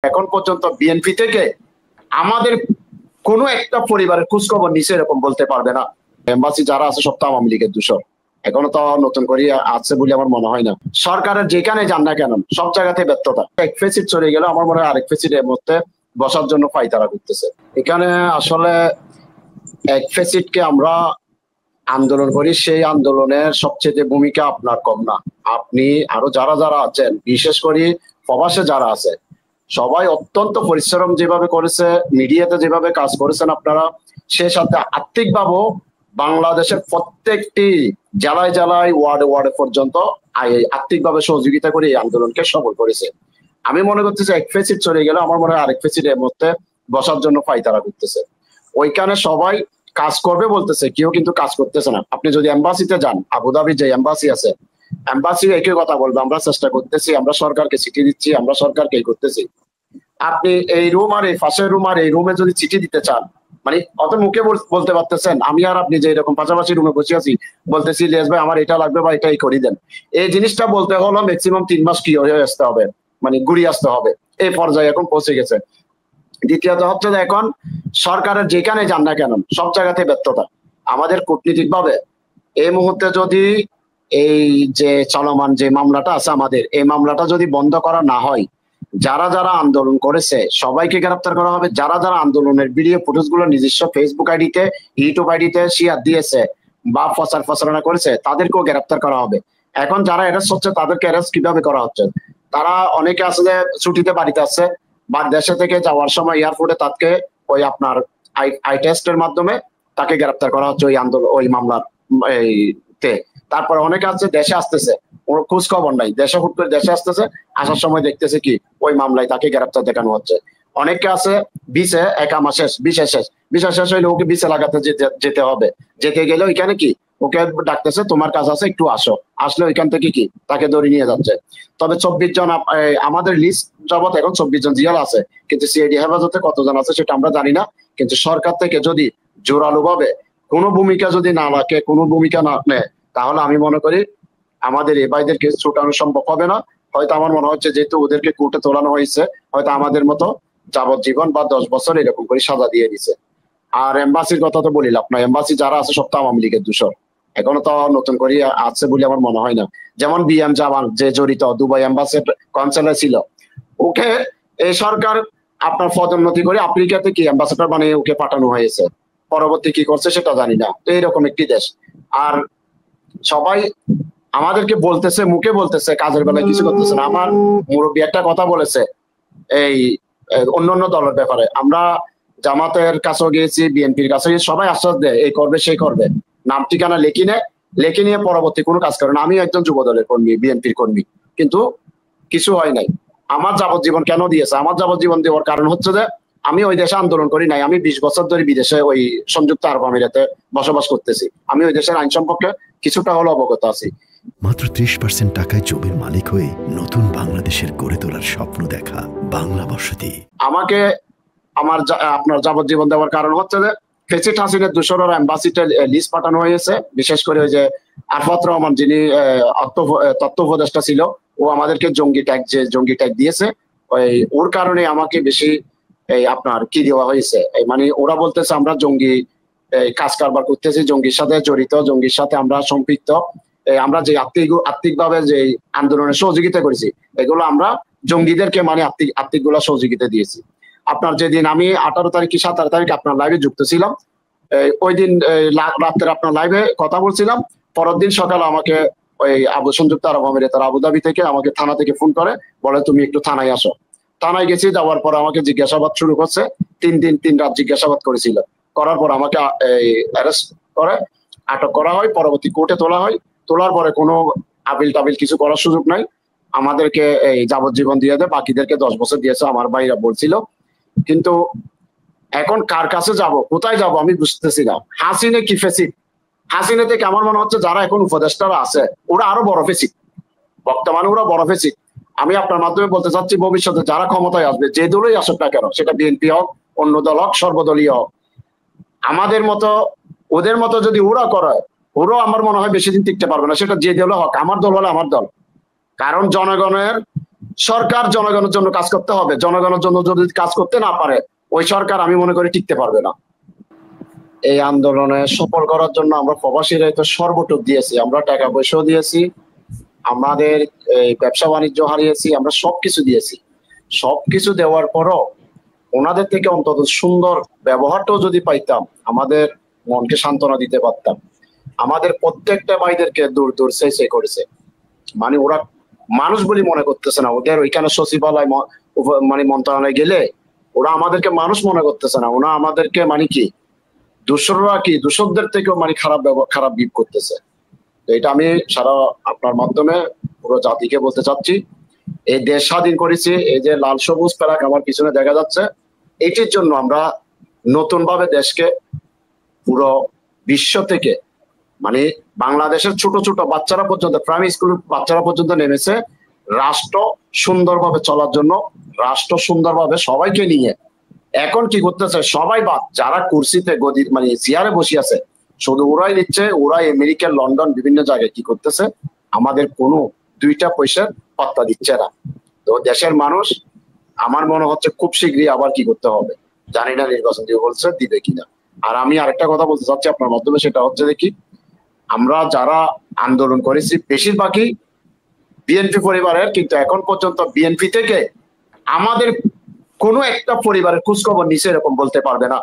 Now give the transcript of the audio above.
এখন পর্যন্ত বিএনপি থেকে আমাদের কোনো একটা পরিবারের খোঁজখবর নিছে এরকম বলতে পারবে না। এম্বাসি যারা আছে সব তো আওয়ামী লীগের দূষণ। এখনো তো নতুন করে আছে বলে আমার মনে হয় না। সরকারের যেখানে যান না কেন সব জায়গাতে ব্যর্থতা। এক ফেসিট চলে গেলে আমার মনে হয় আরেক ফেসিট এর মধ্যে বসার জন্য পায়তারা করতেছে। এখানে আসলে এক ফেসিটকে আমরা আন্দোলন করি, সেই আন্দোলনের সবচেয়ে ভূমিকা আপনার কম না। আপনি আরো যারা যারা আছেন, বিশেষ করে প্রবাসে যারা আছে, সবাই অত্যন্ত পরিশ্রম যেভাবে করেছে, মিডিয়াতে যেভাবে কাজ করেছেন আপনারা, সে সাথে আর্থিকভাবেও বাংলাদেশের প্রত্যেকটি জেলায় জেলায় ওয়ার্ডে ওয়ার্ডে পর্যন্ত আর্থিকভাবে সহযোগিতা করে এই আন্দোলনকে সফল করেছে। আমি মনে করতেছি এক ফেসিট চলে গেলে আমার মনে হয় আরেক ফেসিট এর মধ্যে বসার জন্য পায়তারা করতেছে। ওইখানে সবাই কাজ করবে বলতেছে, কেউ কিন্তু কাজ করতেছে না। আপনি যদি এম্বাসিতে যান, আবুধাবির যে এম্বাসি আছে, এম্বাসি একই কথা বলবে, আমরা চেষ্টা করতেছি, আমরা সরকারকে চিঠি দিচ্ছি, আমরা সরকারকে করতেছি। আপনি এই রুম আর এই পাশের রুম আর এই রুমে যদি চিঠি দিতে চান, মানে অত মুখে বলতে পারতেছেন, আমি আর আপনি যে এরকম পাশাপাশি রুমে বসে আছি, বলতেছি লিয়াস ভাই আমার এটা লাগবে বা এটাই করে দেন, এই জিনিসটা বলতে হলো ম্যাক্সিমাম 3 মাস কি হয়ে আসতে হবে, মানে ঘুরিয়ে আসতে হবে। এই পর্যায়ে এখন পৌঁছে গেছে। দ্বিতীয়ত হচ্ছে যে এখন সরকারের যেখানে যান না কেন সব জায়গাতে ব্যর্থতা। আমাদের কূটনীতিক ভাবে এই মুহূর্তে যদি এই যে চলমান যে মামলাটা আছে আমাদের, এই মামলাটা যদি বন্ধ করা না হয়, যারা যারা আন্দোলন করেছে সবাইকে গ্রেপ্তার করা হবে। যারা যারা আন্দোলনের ভিডিও ফুটেজ গুলো নিজস্ব ফেসবুক আইডিতে, ইউটিউব আইডিতে শেয়ার দিয়েছে বা প্রচারণা করেছে, তাদেরকেও গ্রেপ্তার করা হবে। এখন যারা অ্যারেস্ট হচ্ছে তাদেরকে অ্যারেস্ট কিভাবে করা হচ্ছে? তারা অনেকে আছে যে ছুটিতে বাড়িতে আছে বা দেশে থেকে যাওয়ার সময় এয়ারপোর্টে তাকে ওই আপনার আই টেস্টের মাধ্যমে তাকে গ্রেপ্তার করা হচ্ছে ওই আন্দোলন ওই মামলার তে। তারপরে অনেকে আছে দেশে আসতেছে, ওর খোঁজ খবর নাই, দেশে হুট করে দেশে আসতেছে, আসার সময় দেখতেছে কি ওই মামলায় তাকে গ্রেপ্তার দেখানো হচ্ছে। অনেকে আছে বিচে একামা শেষ, বিশে শেষ হইলে ওকে বিচে লাগাতে যেতে হবে। যেতে গেলে ওইখানে কি ওকে ডাকতেছে, তোমার কাজ আছে একটু আসো, আসলে ওইখান থেকে কি তাকে ধরে নিয়ে যাচ্ছে। তবে 24 জন আমাদের লিস্ট জগৎ এখন 24 জন জিয়াল আছে, কিন্তু সিআইডি হেফাজতে কতজন আছে সেটা আমরা জানি না। কিন্তু সরকার থেকে যদি জোরালো ভাবে কোনো ভূমিকা যদি না রাখে, কোনো ভূমিকা না নেয়, তাহলে আমি মনে করি আমাদের এই ভাইদেরকে ছুটানো সম্ভব হবে না। হয়তো আমার মনে হচ্ছে যেহেতু ওদেরকে কোর্টে তোলানো হয়েছে, হয়তো আমাদের মতো যাবজ্জীবন বা 10 বছর এরকম করে সাজা দিয়ে দিছে। আর এম্বাসির কথা তো বলিলাম না, এম্বাসি যারা আছে সব তো আওয়ামী লীগের দূষণ। এখনো তো নতুন করে আছে বলে আমার মনে হয় না। যেমন বিএম জামান যে জড়িত দুবাই এম্বাসির কনসালে ছিল, ওকে এই সরকার আপনার পদোন্নতি করে আফ্রিকাতে কি অ্যাম্বাসেডর বানিয়ে ওকে পাঠানো হয়েছে। পরবর্তী কি করছে সেটা জানি না। তো এইরকম একটি দেশ। আর সবাই আমাদেরকে বলতেছে, মুখে বলতেছে, কাজের বেলায় কিছু করতেছে না। আমার মুরব্বী একটা কথা বলেছে এই অন্যান্য দলের ব্যাপারে, আমরা জামাতের কাছেও গিয়েছি, বিএনপির কাছে, সবাই আশ্বাস দেয় এই করবে সেই করবে, নাম ঠিকানা লেখি নিয়ে পরবর্তী কোনো কাজ করে না। আমি একজন যুব দলের কর্মী, বিএনপির কর্মী, কিন্তু কিছু হয় নাই। আমার যাবজ্জীবন কেন দিয়েছে? আমার যাবজ্জীবন দেওয়ার কারণ হচ্ছে যে আমি ওই দেশে আন্দোলন করি নাই। আমি 20 বছর ধরে বিদেশে ওই সংযুক্ত আরব আমিরাতে বসবাস করতেছি। আমি ওই দেশের আইন সম্পর্কে কিছুটা হলো অবগত আছি। মাত্র 30% টাকায় জমির মালিক হয়ে নতুন বাংলাদেশের গড়ে তোলার স্বপ্ন দেখা বাংলা বসতি। আমাকে আপনার যাবজ্জীবন দেওয়ার কারণ হচ্ছে যে ফেসিট হাসিনের দূষণের অ্যাম্বাসিতে লিস্ট পাঠানো হয়েছে। বিশেষ করে ওই যে আরফাত রহমান যিনি তথ্য উপদেষ্টা ছিল, ও আমাদেরকে জঙ্গি ট্যাগ দিয়েছে। ওর কারণে আমাকে বেশি আপনার কি দেওয়া হয়েছে, মানে ওরা বলতেছে আমরা জঙ্গি কাজ কারবার করতেছি, জঙ্গির সাথে জড়িত, জঙ্গির সাথে আমরা সম্পৃক্ত, আমরা যে আর্থিকভাবে যে আন্দোলনে সহযোগিতা করেছি, এগুলো আমরা জঙ্গিদেরকে মানে আর্থিক গুলা সহযোগিতা দিয়েছি। আপনার যেদিন আমি 18 তারিখ কি 17 তারিখ আপনার লাইভে যুক্ত ছিলাম, ওই দিন রাত্রে আপনার লাইভে কথা বলছিলাম। পরের দিন সকালে আমাকে ওই সংযুক্ত আরব আমিরাতের আবুধাবি থেকে আমাকে থানা থেকে ফোন করে, বলে তুমি একটু থানায় আসো। থানায় গেছি, যাওয়ার পর আমাকে জিজ্ঞাসাবাদ শুরু করছে। 3 রাত জিজ্ঞাসাবাদ করেছিল। করার পর আমাকে অ্যারেস্ট করে আটক করা হয়, পরবর্তী কোর্টে তোলা হয়। তোলার পরে কোনো আপিল টাবিল কিছু করার সুযোগ নাই, আমাদেরকে এই যাবজ্জীবন দিয়ে দেয়, বাকিদেরকে 10 বছর দিয়েছে আমার ভাইরা বলছিল। কিন্তু এখন কার কাছে যাব, কোথায় যাব আমি বুঝতেছি না। হাসিনে কি ফেসিট? হাসিনে থেকে আমার মনে হচ্ছে যারা এখন উপদেষ্টারা আছে ওরা আরো বড় ফেসিট, বর্তমানে ওরা বড় ফেসিট। আমি আপনার মাধ্যমে বলতে চাচ্ছি, ভবিষ্যতে যারা ক্ষমতায় আসবে, যে দলই আসুক না কেন, সেটা বিএনপি হোক, অন্য দল হোক, সর্বদলীয় হোক, আমাদের মতো ওদের মতো যদি ওরা করে, ওরাও আমার মনে হয় বেশি দিন টিকতে পারবে না। সেটা যে দল হোক, আমার দল হলে আমার দল। কারণ জনগণের সরকার জনগণের জন্য কাজ করতে হবে, জনগণের জন্য যদি কাজ করতে না পারে ওই সরকার আমি মনে করি টিকতে পারবে না। এই আন্দোলনে সফল করার জন্য আমরা প্রবাসীরা তো সর্বটুক দিয়েছি, আমরা টাকা পয়সাও দিয়েছি, আমাদের ব্যবসা বাণিজ্য হারিয়েছি, আমরা সবকিছু দিয়েছি। সবকিছু দেওয়ার পরও ওনাদের থেকে অন্তত সুন্দর ব্যবহারটাও যদি পাইতাম, আমাদের মনকে সান্ত্বনা দিতে পারতাম। আমাদের প্রত্যেকটা ভাইদেরকে দূর দূর সেই করেছে, মানে ওরা মানুষ বলে মনে করতেছে না। ওদের ওইখানে সচিবালয় মানে মন্ত্রণালয়ে গেলে ওরা আমাদেরকে মানুষ মনে করতেছে না, ওরা আমাদেরকে মানে কি দূষররা কি দূষকদের থেকেও মানে খারাপ বিপ করতেছে। এটা আমি সারা আপনার মাধ্যমে পুরো জাতিকে বলতে চাচ্ছি, এই দেশ স্বাধীন করেছি, এই যে লাল সবুজ ফেরাক আমার পিছনে দেখা যাচ্ছে, এটির জন্য আমরা নতুন ভাবে দেশকে পুরো বিশ্ব থেকে মানে বাংলাদেশের ছোট ছোট বাচ্চারা পর্যন্ত, প্রাইমারি স্কুল বাচ্চারা পর্যন্ত নেমেছে রাষ্ট্র সুন্দরভাবে চলার জন্য, রাষ্ট্র সুন্দরভাবে সবাইকে নিয়ে। এখন কি করতেছে সবাই বাদ, যারা কুর্সিতে গদি মানে চেয়ারে বসে আছে শুধু ওরাই নিচ্ছে, ওরাই আমেরিকা লন্ডন বিভিন্ন জায়গায় কি করতেছে, আমাদের কোনো দুইটা পয়সার পাত্তা দিচ্ছে না। তো দেশের মানুষ আমার মনে হচ্ছে খুব শীঘ্রই আবার কি করতে হবে জানি না, নির্বাচন দিয়ে বলছে দিবে কিনা। আর আমি আরেকটা কথা বলতে চাচ্ছি আপনার মাধ্যমে, সেটা হচ্ছে দেখি আমরা যারা আন্দোলন করেছি বেশিরভাগই বিএনপি পরিবারের, কিন্তু এখন পর্যন্ত বিএনপি থেকে আমাদের কোনো একটা পরিবারের খোঁজখবর নিছে এরকম বলতে পারবে না।